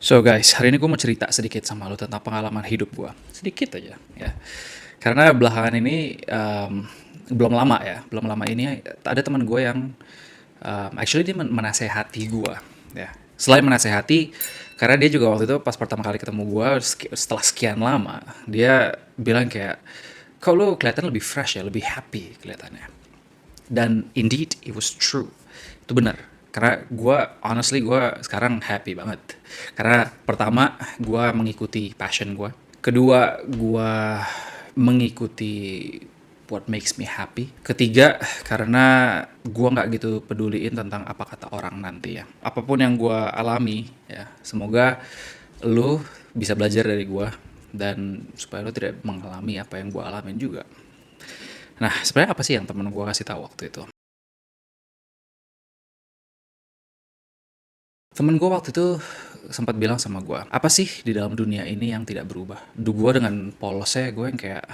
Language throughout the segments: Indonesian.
So guys, hari ini gue mau cerita sedikit sama lo tentang pengalaman hidup gue. Sedikit aja ya. Karena belakangan ini belum lama ini ada teman gue yang actually dia menasehati gue ya. Selain menasehati, karena dia juga waktu itu pas pertama kali ketemu gue setelah sekian lama, dia bilang kayak, kok lo kelihatan lebih fresh ya, lebih happy kelihatannya. Dan indeed it was true, itu benar. Karena gue sekarang happy banget, karena pertama gue mengikuti passion gue, kedua gue mengikuti what makes me happy, ketiga karena gue nggak gitu peduliin tentang apa kata orang nanti ya. Apapun yang gue alami ya, semoga lu bisa belajar dari gue dan supaya lu tidak mengalami apa yang gue alamin juga. Nah, sebenarnya apa sih yang temen gue kasih tahu waktu itu? Temen gue waktu itu sempat bilang sama gue, apa sih di dalam dunia ini yang tidak berubah? Gue dengan polosnya gue yang kayak,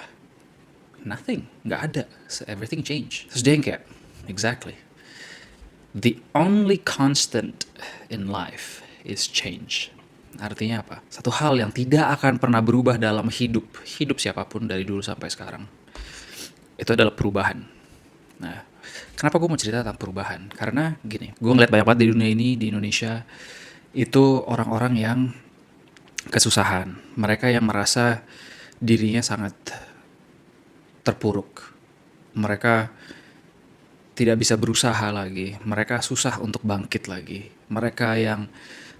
nothing, nggak ada, so everything change. Terus dia yang kayak, exactly. The only constant in life is change. Artinya apa? Satu hal yang tidak akan pernah berubah dalam hidup siapapun dari dulu sampai sekarang, itu adalah perubahan. Nah, kenapa gue mau cerita tentang perubahan? Karena gini, gue ngeliat banyak banget di dunia ini, di Indonesia, itu orang-orang yang kesusahan. Mereka yang merasa dirinya sangat terpuruk. Mereka tidak bisa berusaha lagi. Mereka susah untuk bangkit lagi. Mereka yang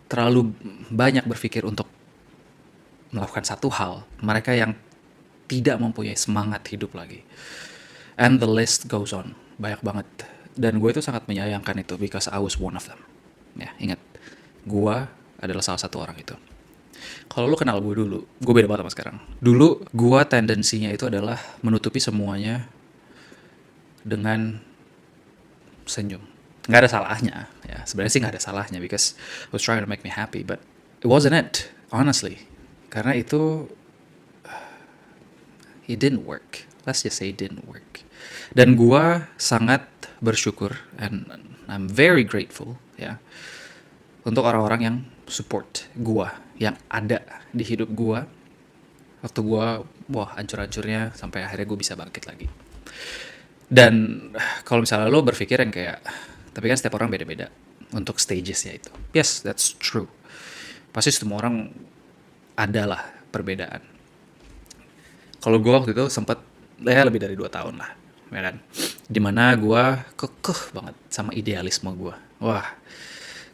terlalu banyak berpikir untuk melakukan satu hal. Mereka yang tidak mempunyai semangat hidup lagi. And the list goes on. Banyak banget. Dan gue itu sangat menyayangkan itu because I was one of them. Ya, ingat. Gue adalah salah satu orang itu. Kalau lu kenal gue dulu, gue beda banget sama sekarang. Dulu gue tendensinya itu adalah menutupi semuanya dengan senyum. Nggak ada salahnya, ya. Sebenarnya sih nggak ada salahnya because it was trying to make me happy, but it wasn't it, honestly. Karena itu it didn't work. Let's just say it didn't work. Dan gue sangat bersyukur and I'm very grateful ya untuk orang-orang yang support gue, yang ada di hidup gue waktu gue wah hancur-hancurnya sampai akhirnya gue bisa bangkit lagi. Dan kalau misalnya lo berpikir yang kayak, tapi kan setiap orang beda-beda untuk stagesnya itu. Yes, that's true. Pasti semua orang adalah perbedaan. Kalau gue waktu itu sempat ya lebih dari 2 tahun lah, ya kan. Dimana gue kekeh banget sama idealisme gue. Wah,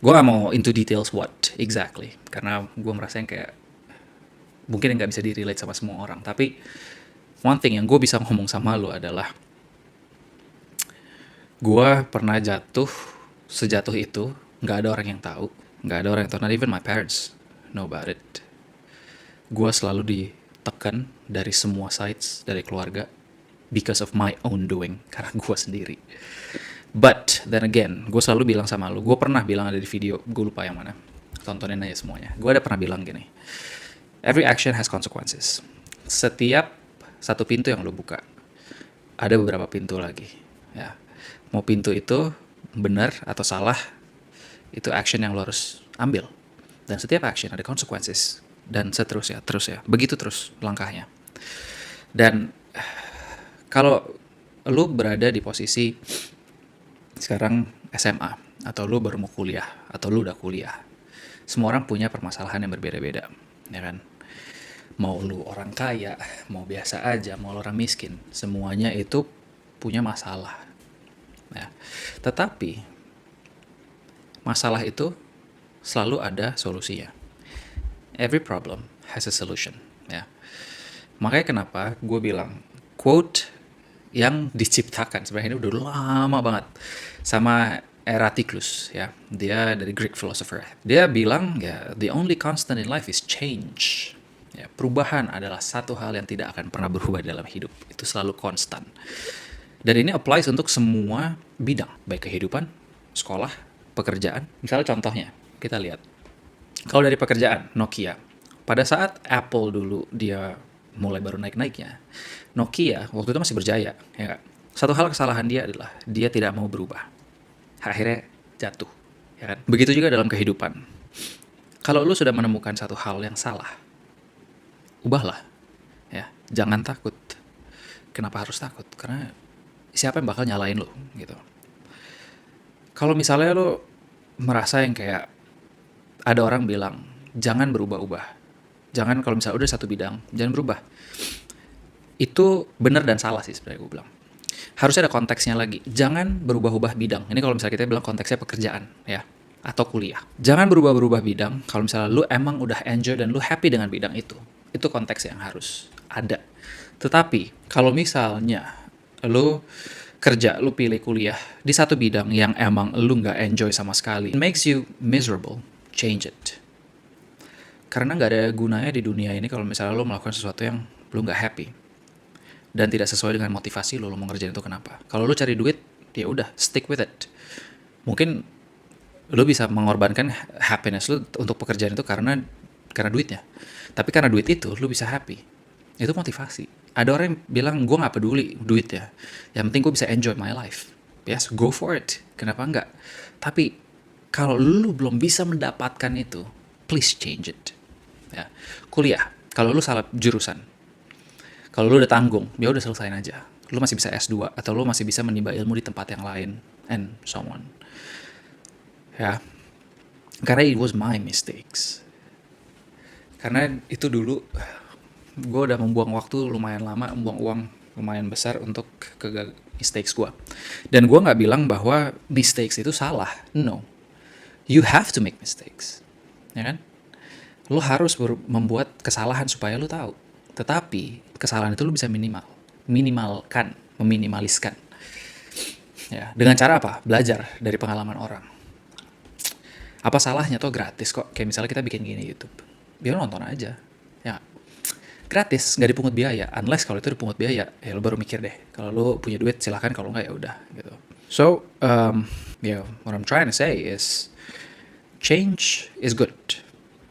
gue gak mau into details what exactly, karena gue merasa yang kayak mungkin nggak bisa di-relate sama semua orang. Tapi one thing yang gue bisa ngomong sama lo adalah gue pernah jatuh sejatuh itu, nggak ada orang yang tahu, nggak ada orang yang tahu, not even my parents know about it. Gue selalu ditekan dari semua sides, dari keluarga, because of my own doing, karena gue sendiri. But then again, gue selalu bilang sama lo, gue pernah bilang ada di video, gue lupa yang mana, tontonin aja semuanya. Gue ada pernah bilang gini, every action has consequences. Setiap satu pintu yang lo buka, ada beberapa pintu lagi. Ya, mau pintu itu benar atau salah, itu action yang lo harus ambil. Dan setiap action ada consequences. Dan seterusnya, terus ya. Begitu terus langkahnya. Dan kalau lo berada di posisi sekarang SMA, atau lo baru mau kuliah, atau lo udah kuliah, semua orang punya permasalahan yang berbeda-beda, ya kan? Mau lu orang kaya, mau biasa aja, mau lu orang miskin, semuanya itu punya masalah. Ya. Tetapi masalah itu selalu ada solusinya. Every problem has a solution. Ya. Makanya kenapa gue bilang quote yang diciptakan sebenarnya ini udah lama banget sama Heraclitus ya. Dia dari Greek philosopher. Dia bilang ya, the only constant in life is change. Ya, perubahan adalah satu hal yang tidak akan pernah berubah dalam hidup. Itu selalu konstan. Dan ini applies untuk semua bidang, baik kehidupan, sekolah, pekerjaan. Misalnya contohnya, kita lihat. Kalau dari pekerjaan, Nokia. Pada saat Apple dulu dia mulai baru naik-naiknya, Nokia waktu itu masih berjaya. Ya. Satu hal kesalahan dia adalah dia tidak mau berubah. Akhirnya jatuh. Ya kan? Begitu juga dalam kehidupan. Kalau lu sudah menemukan satu hal yang salah, ubahlah, ya. Jangan takut. Kenapa harus takut? Karena siapa yang bakal nyalain lu, gitu. Kalau misalnya lu merasa yang kayak ada orang bilang, jangan berubah-ubah. Jangan kalau misalnya udah satu bidang, jangan berubah. Itu benar dan salah sih sebenarnya gue bilang. Harusnya ada konteksnya lagi. Jangan berubah-ubah bidang. Ini kalau misalnya kita bilang konteksnya pekerjaan, ya, atau kuliah. Jangan berubah-berubah bidang kalau misalnya lu emang udah enjoy dan lu happy dengan bidang itu. Itu konteks yang harus ada. Tetapi kalau misalnya lu kerja, lu pilih kuliah di satu bidang yang emang lu nggak enjoy sama sekali, it makes you miserable, change it. Karena nggak ada gunanya di dunia ini kalau misalnya lu melakukan sesuatu yang lu nggak happy dan tidak sesuai dengan motivasi lu mau ngerjain itu. Kenapa? Kalau lu cari duit, ya udah, stick with it. Mungkin lu bisa mengorbankan happiness lu untuk pekerjaan itu karena duitnya. Tapi karena duit itu lu bisa happy. Itu motivasi. Ada orang yang bilang gue nggak peduli duit ya. Yang penting gue bisa enjoy my life. Yes, go for it. Kenapa enggak? Tapi kalau lu belum bisa mendapatkan itu, please change it. Ya. Kuliah, kalau lu salah jurusan, kalau lu udah tanggung, ya udah selesain aja. Lu masih bisa S2 atau lu masih bisa menimba ilmu di tempat yang lain and so on. Ya. Karena it was my mistakes. Karena itu dulu gue udah membuang waktu lumayan lama, membuang uang lumayan besar untuk ke mistakes gue. Dan gue nggak bilang bahwa mistakes itu salah. No. You have to make mistakes. Ya kan? Lu harus membuat kesalahan supaya lu tahu. Tetapi kesalahan itu lu bisa meminimaliskan. Ya, dengan cara apa? Belajar dari pengalaman orang. Apa salahnya tuh gratis kok? Kayak misalnya kita bikin gini YouTube. Biar nonton aja. Ya, gratis, nggak dipungut biaya. Unless kalau itu dipungut biaya, ya lu baru mikir deh. Kalau lu punya duit silahkan, kalau nggak ya udah gitu. So, what I'm trying to say is change is good.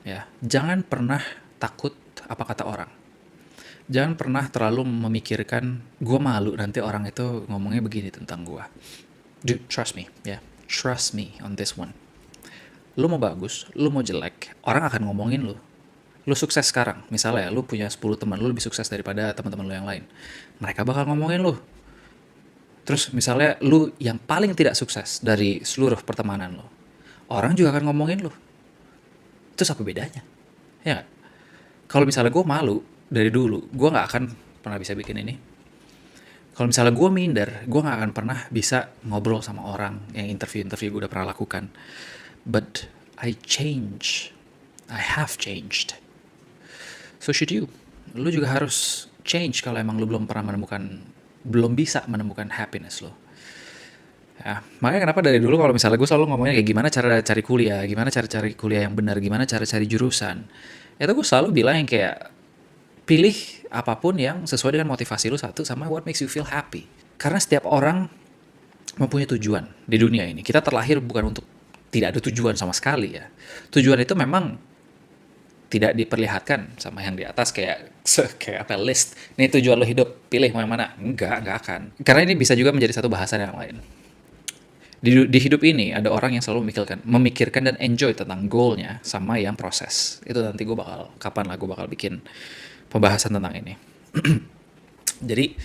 Ya, jangan pernah takut apa kata orang. Jangan pernah terlalu memikirkan gue malu nanti orang itu ngomongnya begini tentang gue. Dude, trust me, ya. Trust me on this one. Lu mau bagus, lu mau jelek, orang akan ngomongin lu. Lu sukses sekarang, misalnya lu punya 10 teman, lu lebih sukses daripada teman-teman lu yang lain. Mereka bakal ngomongin lu. Terus misalnya lu yang paling tidak sukses dari seluruh pertemanan lu, orang juga akan ngomongin lu. Terus apa bedanya? Ya gak? Kalau misalnya gue malu dari dulu, gue gak akan pernah bisa bikin ini. Kalau misalnya gue minder, gue gak akan pernah bisa ngobrol sama orang yang interview gue udah pernah lakukan. But I change. I have changed. So should you. Lu juga harus change kalau emang lu belum bisa menemukan happiness lo. Ya, makanya kenapa dari dulu kalau misalnya gue selalu ngomongnya kayak gimana cara cari kuliah, gimana cara cari kuliah yang benar, gimana cara cari jurusan. Itu gue selalu bilang yang kayak pilih apapun yang sesuai dengan motivasi lu satu sama what makes you feel happy. Karena setiap orang mempunyai tujuan di dunia ini. Kita terlahir bukan untuk tidak ada tujuan sama sekali ya. Tujuan itu memang tidak diperlihatkan sama yang di atas kayak apa list. Nih tujuan lo hidup, pilih mau yang mana. Enggak akan. Karena ini bisa juga menjadi satu bahasan yang lain. Di hidup ini ada orang yang selalu memikirkan dan enjoy tentang goalnya sama yang proses. Itu nanti gue bakal bikin pembahasan tentang ini. Jadi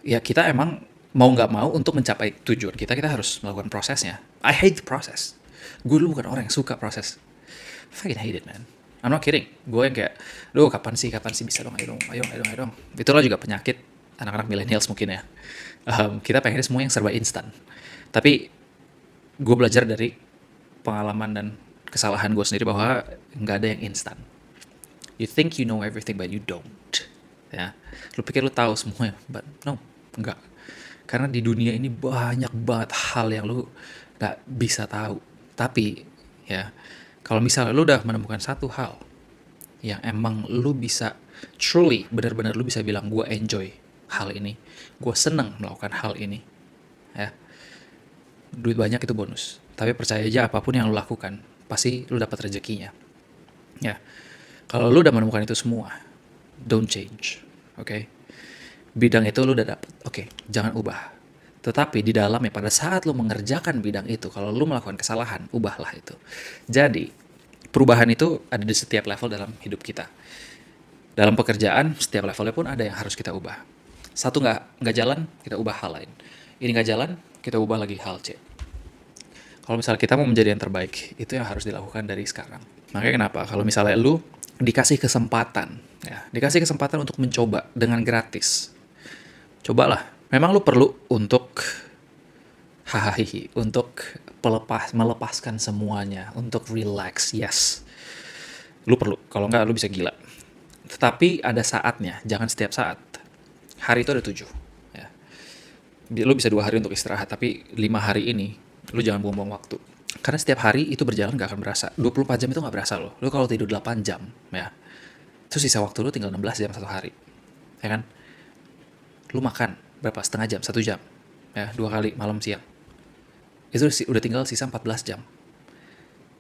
ya kita emang mau nggak mau untuk mencapai tujuan kita harus melakukan prosesnya. I hate the process. Gue dulu bukan orang yang suka proses. Fucking hate it, man. I'm not kidding. Gue yang kayak, kapan sih bisa dong, ayo dong. Itulah juga penyakit anak-anak millennials mungkin ya. Kita pengen semua yang serba instan. Tapi gue belajar dari pengalaman dan kesalahan gue sendiri bahwa nggak ada yang instan. You think you know everything but you don't. Ya, lu pikir lu tahu semuanya, but no, enggak. Karena di dunia ini banyak banget hal yang lu nggak bisa tahu. Tapi ya, kalau misalnya lu udah menemukan satu hal yang emang lu bisa truly, benar-benar lu bisa bilang gue enjoy hal ini, gue seneng melakukan hal ini, ya, duit banyak itu bonus. Tapi percaya aja apapun yang lu lakukan, pasti lu dapat rezekinya. Ya, kalau lu udah menemukan itu semua, don't change, oke? Bidang itu lu udah dapet, oke, jangan ubah. Tetapi di dalamnya pada saat lu mengerjakan bidang itu, kalau lu melakukan kesalahan, ubahlah itu. Jadi, perubahan itu ada di setiap level dalam hidup kita. Dalam pekerjaan, setiap levelnya pun ada yang harus kita ubah. Satu nggak jalan, kita ubah hal lain. Ini nggak jalan, kita ubah lagi hal C. Kalau misalnya kita mau menjadi yang terbaik, itu yang harus dilakukan dari sekarang. Makanya kenapa? Kalau misalnya lu dikasih kesempatan, ya, dikasih kesempatan untuk mencoba dengan gratis, cobalah. Memang lu perlu untuk hahaha, untuk melepaskan semuanya, untuk relax, yes. Lu perlu, kalau nggak lu bisa gila. Tetapi ada saatnya, jangan setiap saat. Hari itu ada 7. Ya. Lu bisa 2 hari untuk istirahat, tapi 5 hari ini, lu jangan buang-buang waktu. Karena setiap hari itu berjalan gak akan berasa. 24 jam itu gak berasa loh. Lu kalau tidur 8 jam, ya, terus sisa waktu lu tinggal 16 jam satu hari. Ya kan? Lu makan, berapa? Setengah jam, 1 jam. Ya, 2 kali, malam siang. Itu udah tinggal sisa 14 jam.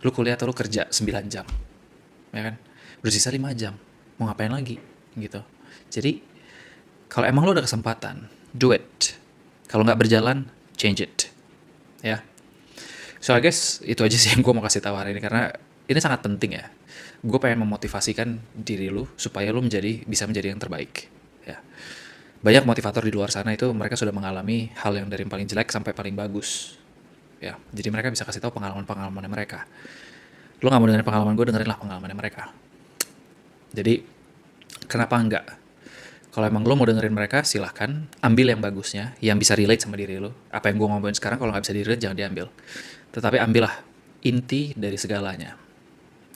Lu kuliah atau lu kerja 9 jam. Ya kan? Udah sisa 5 jam. Mau ngapain lagi? Gitu. Jadi, kalau emang lu ada kesempatan, do it. Kalau nggak berjalan, change it. Ya. So I guess itu aja sih yang gue mau kasih tahu hari ini, karena ini sangat penting ya. Gue pengen memotivasikan diri lu supaya lu bisa menjadi yang terbaik. Ya. Banyak motivator di luar sana itu mereka sudah mengalami hal yang dari yang paling jelek sampai paling bagus. Ya. Jadi mereka bisa kasih tahu pengalaman-pengalamannya mereka. Lu nggak mau dengerin pengalaman gue, dengerinlah pengalamannya mereka. Jadi kenapa enggak? Kalau emang lo mau dengerin mereka, silahkan ambil yang bagusnya, yang bisa relate sama diri lo. Apa yang gue ngomongin sekarang, kalau nggak bisa relate, jangan diambil. Tetapi ambillah inti dari segalanya,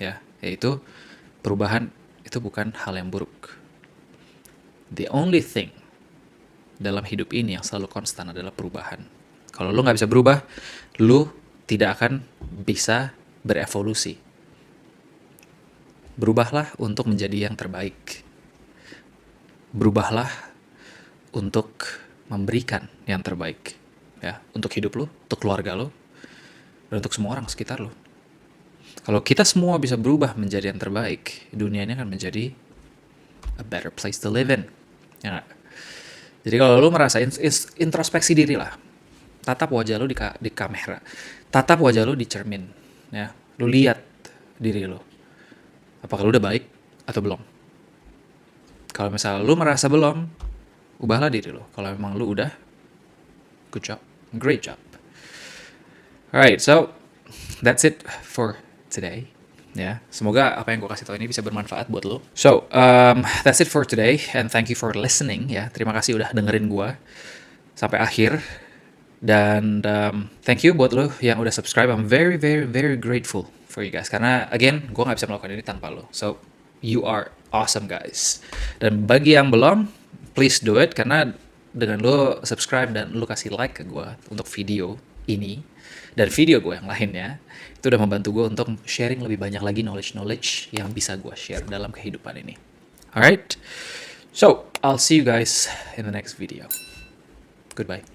ya, yaitu perubahan itu bukan hal yang buruk. The only thing dalam hidup ini yang selalu konstan adalah perubahan. Kalau lo nggak bisa berubah, lo tidak akan bisa berevolusi. Berubahlah untuk menjadi yang terbaik. Berubahlah untuk memberikan yang terbaik, ya, untuk hidup lo, untuk keluarga lo, dan untuk semua orang sekitar lo. Kalau kita semua bisa berubah menjadi yang terbaik, dunia ini akan menjadi a better place to live in. Ya gak? Jadi kalau lo merasa introspeksi diri lah, tatap wajah lo di kamera, tatap wajah lo di cermin, ya, lo lihat diri lo, apakah lo udah baik atau belum. Kalau misalnya lu merasa belum, ubahlah diri lo. Kalau memang lu udah, good job, great job. Alright, so that's it for today. Ya, semoga apa yang gue kasih tau ini bisa bermanfaat buat lo. So, that's it for today, and thank you for listening. Ya, terima kasih udah dengerin gue sampai akhir. Dan thank you buat lo yang udah subscribe. I'm very, very, very grateful for you guys. Karena again, gue nggak bisa melakukan ini tanpa lo. So, you are awesome guys. Dan bagi yang belum, please do it. Karena dengan lo subscribe dan lo kasih like ke gue untuk video ini dan video gue yang lainnya, itu udah membantu gue untuk sharing lebih banyak lagi knowledge yang bisa gue share dalam kehidupan ini. Alright, so I'll see you guys in the next video. Goodbye.